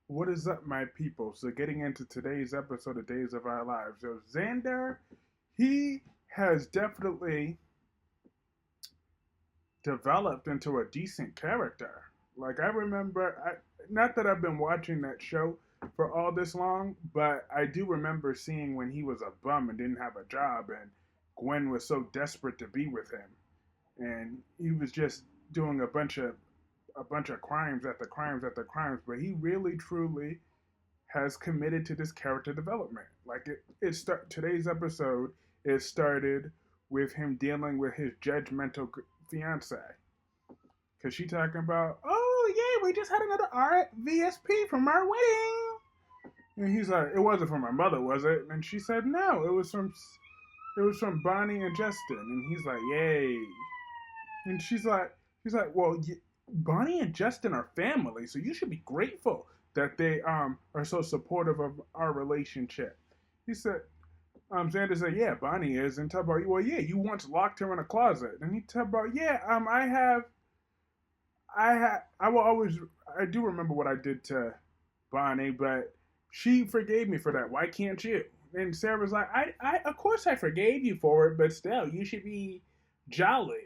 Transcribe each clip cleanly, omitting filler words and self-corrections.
What is up, my people? So, getting into today's episode of Days of Our Lives. So, Xander, he has definitely developed into a decent character. Like, I remember, not that I've been watching that show for all this long, but I do remember seeing when he was a bum and didn't have a job, and Gwen was so desperate to be with him. And he was just doing a bunch of crimes after crimes after crimes, but he really truly has committed to this character development. Like today's episode is started with him dealing with his judgmental fiance because she talking about, oh yeah, we just had another RVSP from our wedding, and he's like, it wasn't from my mother, was it? And she said, no, it was from Bonnie and Justin, and he's like, yay, and she's like, well, Bonnie and Justin are family, so you should be grateful that they are so supportive of our relationship. He said, Xander said, yeah, Bonnie is, and talk about, well, yeah, you once locked her in a closet, and he talked about, yeah, I will always, I do remember what I did to Bonnie, but she forgave me for that. Why can't you? And Sarah's like, of course I forgave you for it, but still, you should be jolly.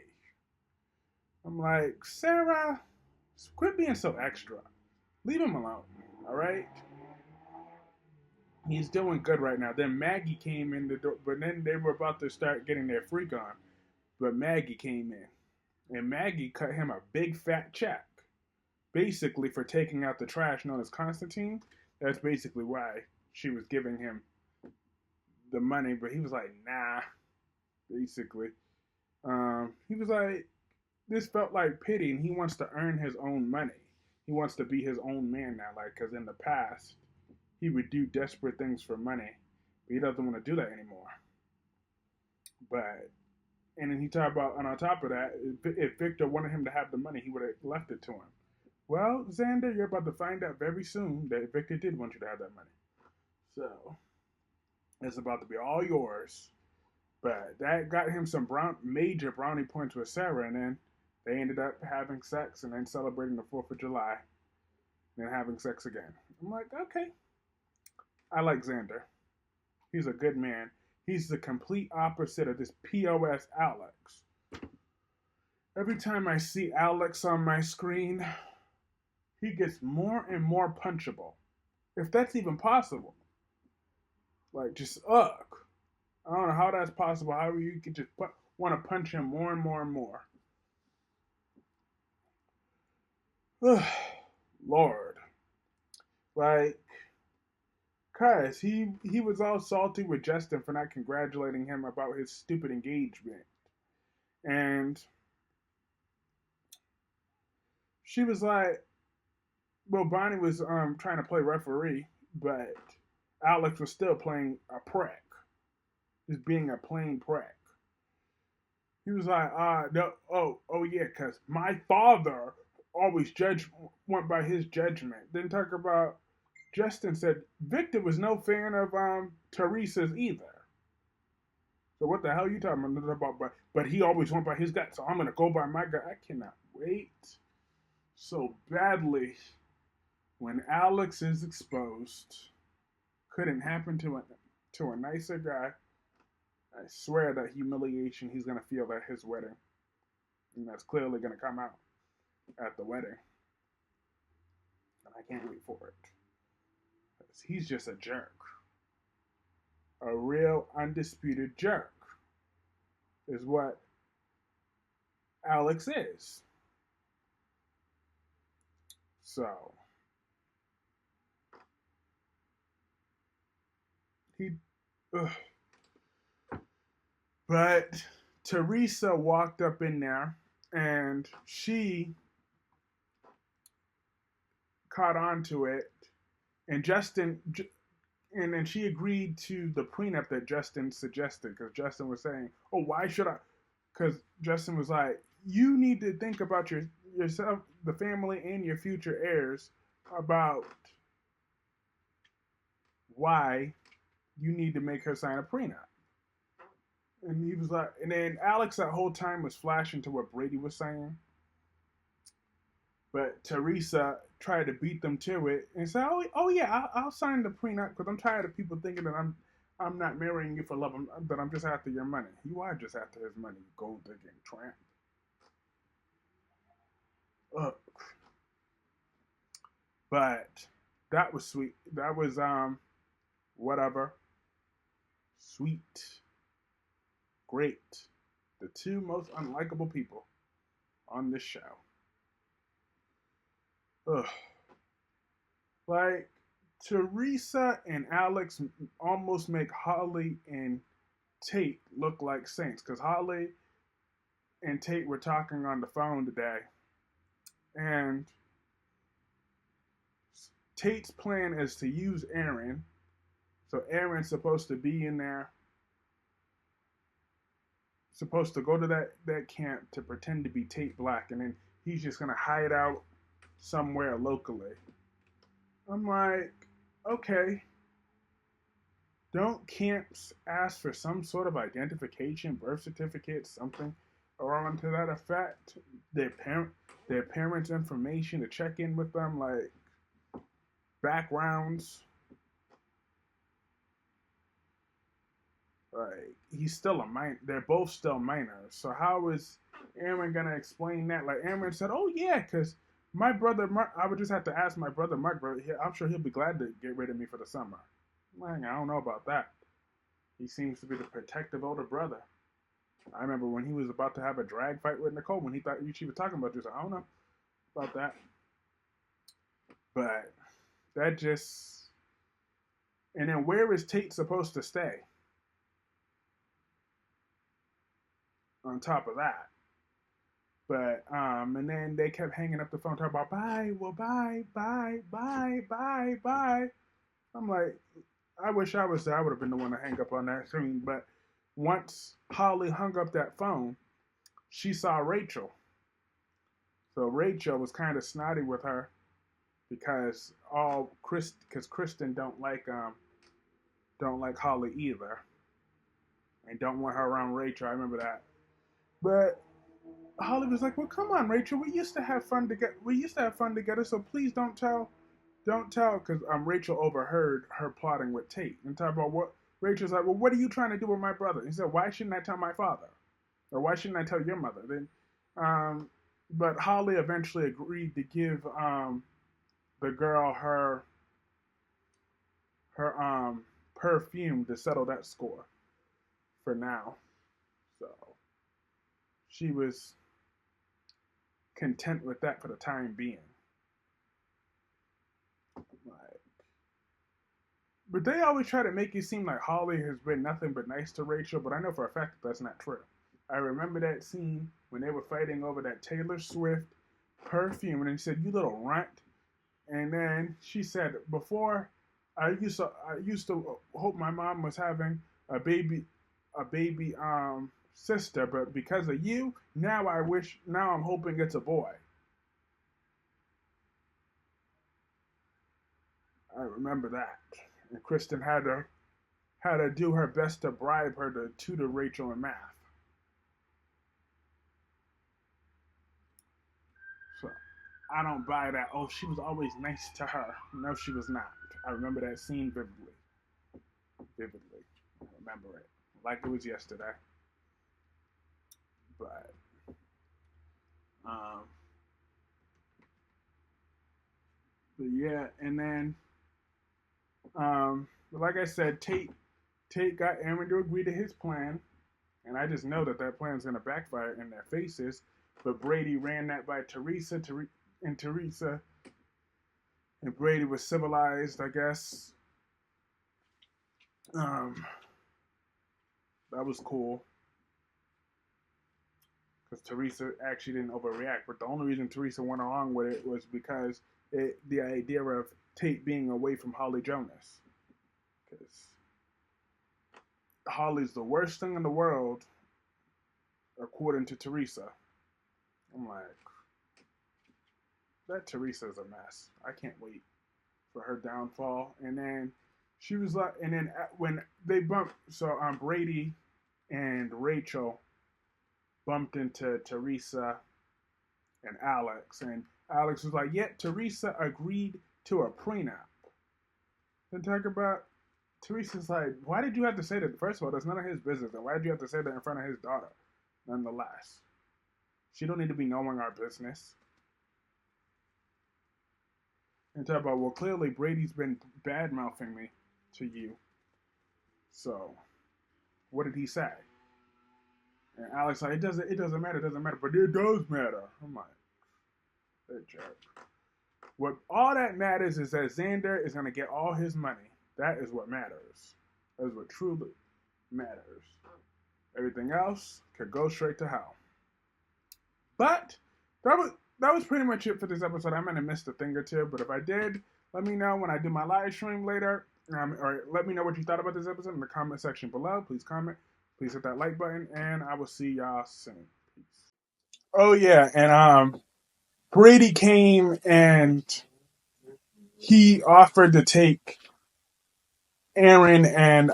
I'm like, Sarah, quit being so extra. Leave him alone. All right. He's doing good right now. Then Maggie came in the door, but then they were about to start getting their freak on. But Maggie came in, and Maggie cut him a big fat check, basically for taking out the trash known as Constantine. That's basically why she was giving him the money. But he was like, nah, basically. He was like, this felt like pity, and he wants to earn his own money. He wants to be his own man now, like, because in the past, he would do desperate things for money, but he doesn't want to do that anymore. But, and then he talked about, and on top of that, if Victor wanted him to have the money, he would have left it to him. Well, Xander, you're about to find out very soon that Victor did want you to have that money. So, it's about to be all yours. But that got him some major brownie points with Sarah, and then they ended up having sex and then celebrating the 4th of July and then having sex again. I'm like, okay. I like Xander. He's a good man. He's the complete opposite of this POS Alex. Every time I see Alex on my screen, he gets more and more punchable. If that's even possible. Like, just ugh. I don't know how that's possible. How you could just want to punch him more and more and more. Lord. Like, cuz he was all salty with Justin for not congratulating him about his stupid engagement. And she was like, well, Bonnie was trying to play referee, but Alex was still playing a prick. Just being a plain prick. He was like, no, oh yeah, cuz my father always went by his judgment. Then talk about Justin said Victor was no fan of Teresa's either. So what the hell are you talking about? But he always went by his gut, so I'm gonna go by my gut. I cannot wait so badly when Alex is exposed. Couldn't happen to a nicer guy. I swear that humiliation he's gonna feel at his wedding, and that's clearly gonna come out at the wedding, and I can't wait for it. He's just a jerk, a real undisputed jerk, is what Alex is. So he, ugh. But Teresa walked up in there, and she caught on to it, and and then she agreed to the prenup that Justin suggested because Justin was saying, "Oh, why should I?" Because Justin was like, "You need to think about yourself, the family, and your future heirs about why you need to make her sign a prenup." And he was like, and then Alex that whole time was flashing to what Brady was saying. But Teresa tried to beat them to it and said, "Oh yeah, I'll sign the prenup because I'm tired of people thinking that I'm not marrying you for love, that I'm just after your money. You are just after his money, you gold digging tramp." Ugh. But that was sweet. That was whatever. Sweet. Great. The two most unlikable people on this show. Ugh. Like Teresa and Alex almost make Holly and Tate look like saints because Holly and Tate were talking on the phone today, and Tate's plan is to use Aaron. So Aaron's supposed to be in there, supposed to go to that camp to pretend to be Tate Black, and then he's just gonna hide out somewhere locally. I'm like, okay, don't camps ask for some sort of identification, birth certificate, something around to that effect? Their parents' information to check in with them, like backgrounds. Like he's still a minor. They're both still minors. So how is Aaron gonna explain that? Like Aaron said, "Oh yeah, because my brother Mark. I would just have to ask my brother Mark, but I'm sure he'll be glad to get rid of me for the summer." Like I don't know about that. He seems to be the protective older brother. I remember when he was about to have a drag fight with Nicole when he thought she was talking about this. I don't know about that, but that just. And then where is Tate supposed to stay? On top of that. But and then they kept hanging up the phone talking about bye, well bye, bye, bye, bye, bye. I'm like, I wish I was there. I would have been the one to hang up on that screen. But once Holly hung up that phone, she saw Rachel. So Rachel was kind of snotty with her because Kristen don't like Holly either, and don't want her around Rachel. I remember that. But Holly was like, "Well, come on, Rachel. We used to have fun together. We used to have fun together. So please don't tell." Because Rachel overheard her plotting with Tate and talk about what Rachel's like. "Well, what are you trying to do with my brother?" He said, "Why shouldn't I tell my father, or why shouldn't I tell your mother?" Then, but Holly eventually agreed to give the girl her perfume to settle that score for now. So she was content with that for the time being. Like, but they always try to make it seem like Holly has been nothing but nice to Rachel, but I know for a fact that that's not true. I remember that scene when they were fighting over that Taylor Swift perfume, and he said, "You little runt." And then she said, "Before, I used to hope my mom was having a baby sister, but because of you, now I'm hoping it's a boy." I remember that. And Kristen had to do her best to bribe her to tutor Rachel in math. So I don't buy that. Oh, she was always nice to her. No, she was not. I remember that scene vividly. Vividly. I remember it. Like it was yesterday. But um but yeah, and then like I said, Tate got Aaron to agree to his plan, and I just know that that plan's gonna backfire in their faces. But Brady ran that by and Teresa and Brady was civilized, I guess. Um, that was cool because Teresa actually didn't overreact. But the only reason Teresa went along with it was because the idea of Tate being away from Holly Jonas, because Holly's the worst thing in the world, according to Teresa. I'm like, that Teresa's a mess. I can't wait for her downfall. And then she was like, and then when they bumped, so Brady and Rachel bumped into Teresa and Alex, and Alex was like, "Yet Teresa agreed to a prenup." Then talk about Teresa's like, "Why did you have to say that? First of all, that's none of his business, and why did you have to say that in front of his daughter? Nonetheless, she don't need to be knowing our business." And talk about, well, clearly Brady's been bad mouthing me to you. So, what did he say? And Alex like, it doesn't matter, but it does matter. I'm like, hey, jerk. What all that matters is that Xander is gonna get all his money. That is what matters. That is what truly matters. Everything else could go straight to hell. But that was pretty much it for this episode. I might have missed a thing or two, but if I did, let me know when I do my live stream later. Or let me know what you thought about this episode in the comment section below. Please comment. Please hit that like button, and I will see y'all soon. Peace. Oh yeah, and Brady came and he offered to take Aaron and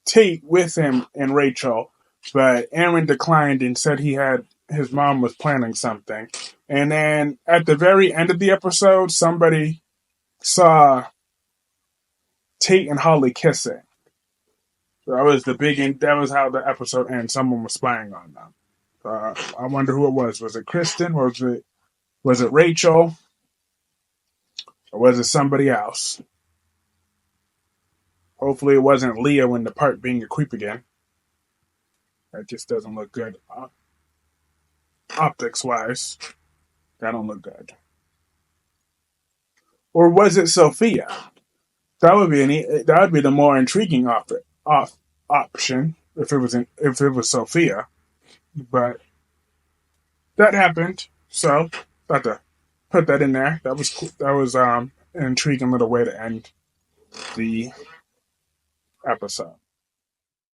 Tate with him and Rachel, but Aaron declined and said his mom was planning something. And then at the very end of the episode, somebody saw Tate and Holly kissing. So that was how the episode ends. Someone was spying on them. I wonder who it was. Was it Kristen? Was it Rachel? Or was it somebody else? Hopefully it wasn't Leah in the park being a creep again. That just doesn't look good. Optics wise. That don't look good. Or was it Sophia? That would be the more intriguing option if it was Sophia. But that happened, so thought to put that in there. That was cool. That was an intriguing little way to end the episode.